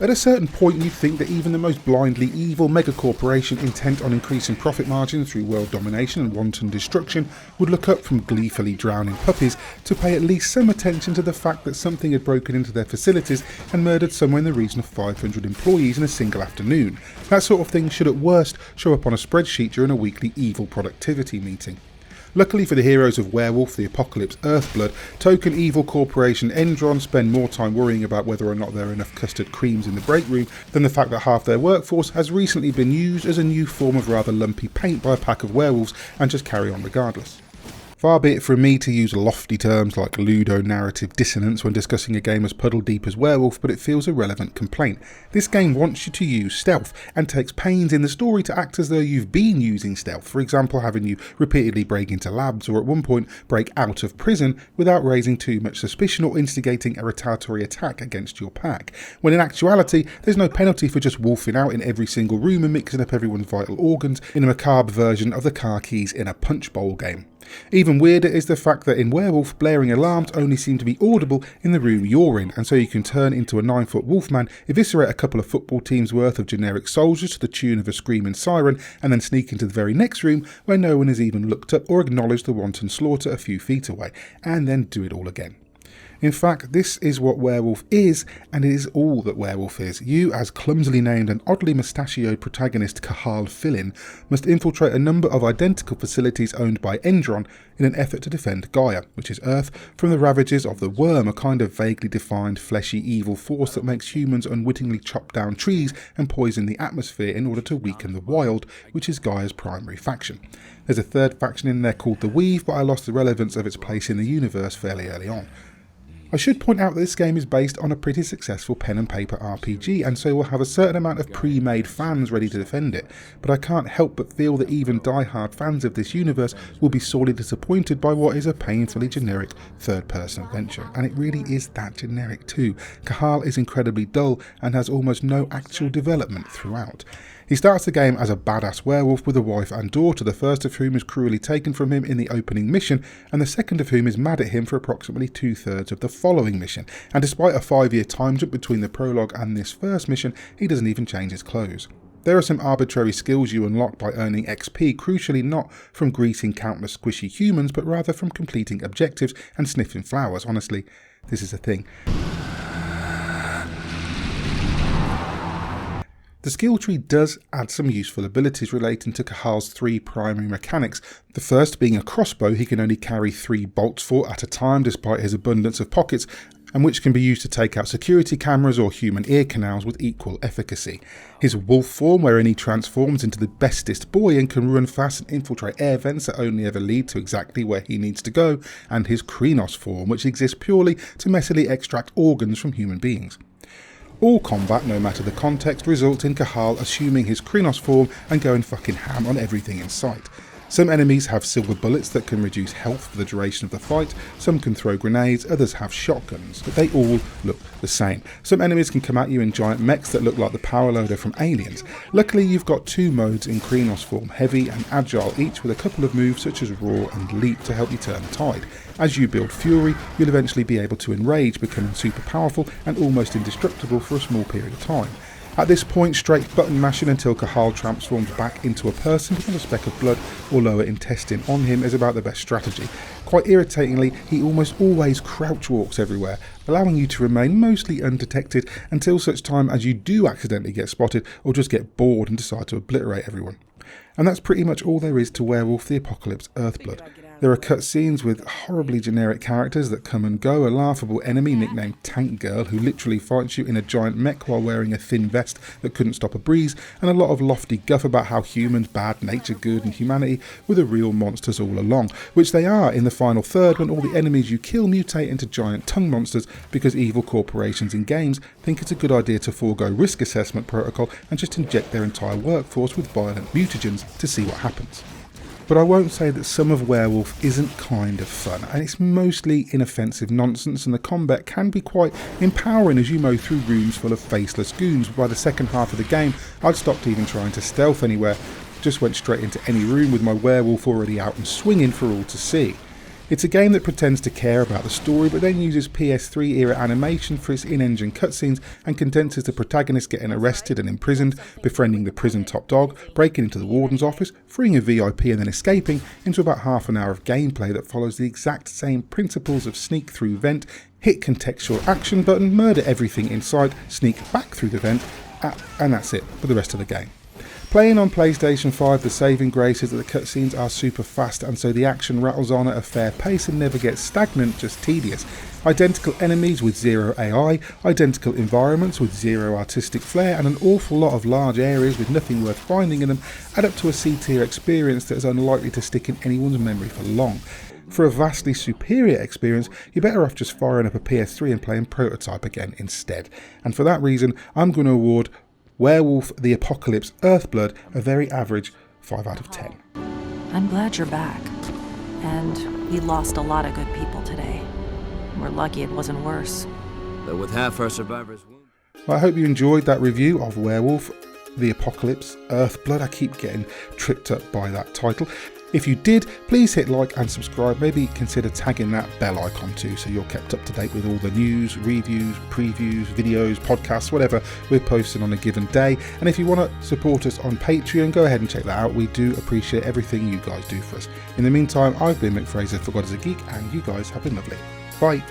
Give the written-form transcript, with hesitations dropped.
At a certain point you'd think that even the most blindly evil megacorporation intent on increasing profit margins through world domination and wanton destruction would look up from gleefully drowning puppies to pay at least some attention to the fact that something had broken into their facilities and murdered somewhere in the region of 500 employees in a single afternoon. That sort of thing should at worst show up on a spreadsheet during a weekly evil productivity meeting. Luckily for the heroes of Werewolf, the Apocalypse, Earthblood, token evil corporation Endron spend more time worrying about whether or not there are enough custard creams in the break room than the fact that half their workforce has recently been used as a new form of rather lumpy paint by a pack of werewolves and just carry on regardless. Far be it from me to use lofty terms like ludonarrative dissonance when discussing a game as puddle deep as Werewolf, but it feels a relevant complaint. This game wants you to use stealth and takes pains in the story to act as though you've been using stealth, for example having you repeatedly break into labs or at one point break out of prison without raising too much suspicion or instigating a retaliatory attack against your pack, when in actuality there's no penalty for just wolfing out in every single room and mixing up everyone's vital organs in a macabre version of the car keys in a punch bowl game. Even weirder is the fact that in Werewolf, blaring alarms only seem to be audible in the room you're in, and so you can turn into a 9-foot wolfman, eviscerate a couple of football teams worth of generic soldiers to the tune of a screaming siren, and then sneak into the very next room where no one has even looked up or acknowledged the wanton slaughter a few feet away, and then do it all again. In fact, this is what Werewolf is, and it is all that Werewolf is. You, as clumsily named and oddly mustachioed protagonist Kahal Fillin, must infiltrate a number of identical facilities owned by Endron in an effort to defend Gaia, which is Earth, from the ravages of the Worm, a kind of vaguely defined fleshy evil force that makes humans unwittingly chop down trees and poison the atmosphere in order to weaken the Wild, which is Gaia's primary faction. There's a third faction in there called the Weave, but I lost the relevance of its place in the universe fairly early on. I should point out that this game is based on a pretty successful pen and paper RPG, and so will have a certain amount of pre-made fans ready to defend it, but I can't help but feel that even die-hard fans of this universe will be sorely disappointed by what is a painfully generic third-person adventure, and it really is that generic too. Kahal is incredibly dull and has almost no actual development throughout. He starts the game as a badass werewolf with a wife and daughter, the first of whom is cruelly taken from him in the opening mission, and the second of whom is mad at him for approximately 2/3 of the following mission, and despite a 5-year time jump between the prologue and this first mission, he doesn't even change his clothes. There are some arbitrary skills you unlock by earning XP, crucially not from greeting countless squishy humans, but rather from completing objectives and sniffing flowers. Honestly, this is a thing. The skill tree does add some useful abilities relating to Kahal's 3 primary mechanics, the first being a crossbow he can only carry 3 bolts for at a time despite his abundance of pockets, and which can be used to take out security cameras or human ear canals with equal efficacy. His wolf form, wherein he transforms into the bestest boy and can run fast and infiltrate air vents that only ever lead to exactly where he needs to go, and his Krynos form, which exists purely to messily extract organs from human beings. All combat, no matter the context, results in Kahal assuming his Krynos form and going fucking ham on everything in sight. Some enemies have silver bullets that can reduce health for the duration of the fight, some can throw grenades, others have shotguns, but they all look the same. Some enemies can come at you in giant mechs that look like the power loader from Aliens. Luckily you've got 2 modes in Krynos form, heavy and agile, each with a couple of moves such as roar and leap to help you turn the tide. As you build fury, you'll eventually be able to enrage, becoming super powerful and almost indestructible for a small period of time. At this point, straight button mashing until Kahal transforms back into a person with a speck of blood or lower intestine on him is about the best strategy. Quite irritatingly, he almost always crouch walks everywhere, allowing you to remain mostly undetected until such time as you do accidentally get spotted or just get bored and decide to obliterate everyone. And that's pretty much all there is to Werewolf the Apocalypse Earthblood. There are cutscenes with horribly generic characters that come and go, a laughable enemy nicknamed Tank Girl who literally fights you in a giant mech while wearing a thin vest that couldn't stop a breeze, and a lot of lofty guff about how humans bad, nature good, and humanity were the real monsters all along, which they are in the final third when all the enemies you kill mutate into giant tongue monsters because evil corporations in games think it's a good idea to forego risk assessment protocol and just inject their entire workforce with violent mutagens to see what happens. But I won't say that some of Werewolf isn't kind of fun, and it's mostly inoffensive nonsense, and the combat can be quite empowering as you mow through rooms full of faceless goons. By the second half of the game, I'd stopped even trying to stealth anywhere, just went straight into any room with my werewolf already out and swinging for all to see. It's a game that pretends to care about the story but then uses PS3 era animation for its in-engine cutscenes and condenses the protagonist getting arrested and imprisoned, befriending the prison top dog, breaking into the warden's office, freeing a VIP and then escaping into about half an hour of gameplay that follows the exact same principles of sneak through vent, hit contextual action button, murder everything in sight, sneak back through the vent, and that's it for the rest of the game. Playing on PlayStation 5, the saving grace is that the cutscenes are super fast and so the action rattles on at a fair pace and never gets stagnant, just tedious. Identical enemies with zero AI, identical environments with zero artistic flair, and an awful lot of large areas with nothing worth finding in them add up to a C-tier experience that is unlikely to stick in anyone's memory for long. For a vastly superior experience, you're better off just firing up a PS3 and playing Prototype again instead. And for that reason, I'm going to award Werewolf the Apocalypse Earthblood a very average 5 out of 10. I'm glad you're back. And we lost a lot of good people today. We're lucky it wasn't worse. Though with half our survivors wounded. I hope you enjoyed that review of Werewolf the Apocalypse Earthblood. I keep getting tripped up by that title. If you did, please hit like and subscribe. Maybe consider tagging that bell icon too so you're kept up to date with all the news, reviews, previews, videos, podcasts, whatever we're posting on a given day. And if you want to support us on Patreon, go ahead and check that out. We do appreciate everything you guys do for us. In the meantime, I've been Mick Fraser for God is a Geek, and you guys have been lovely. Bye.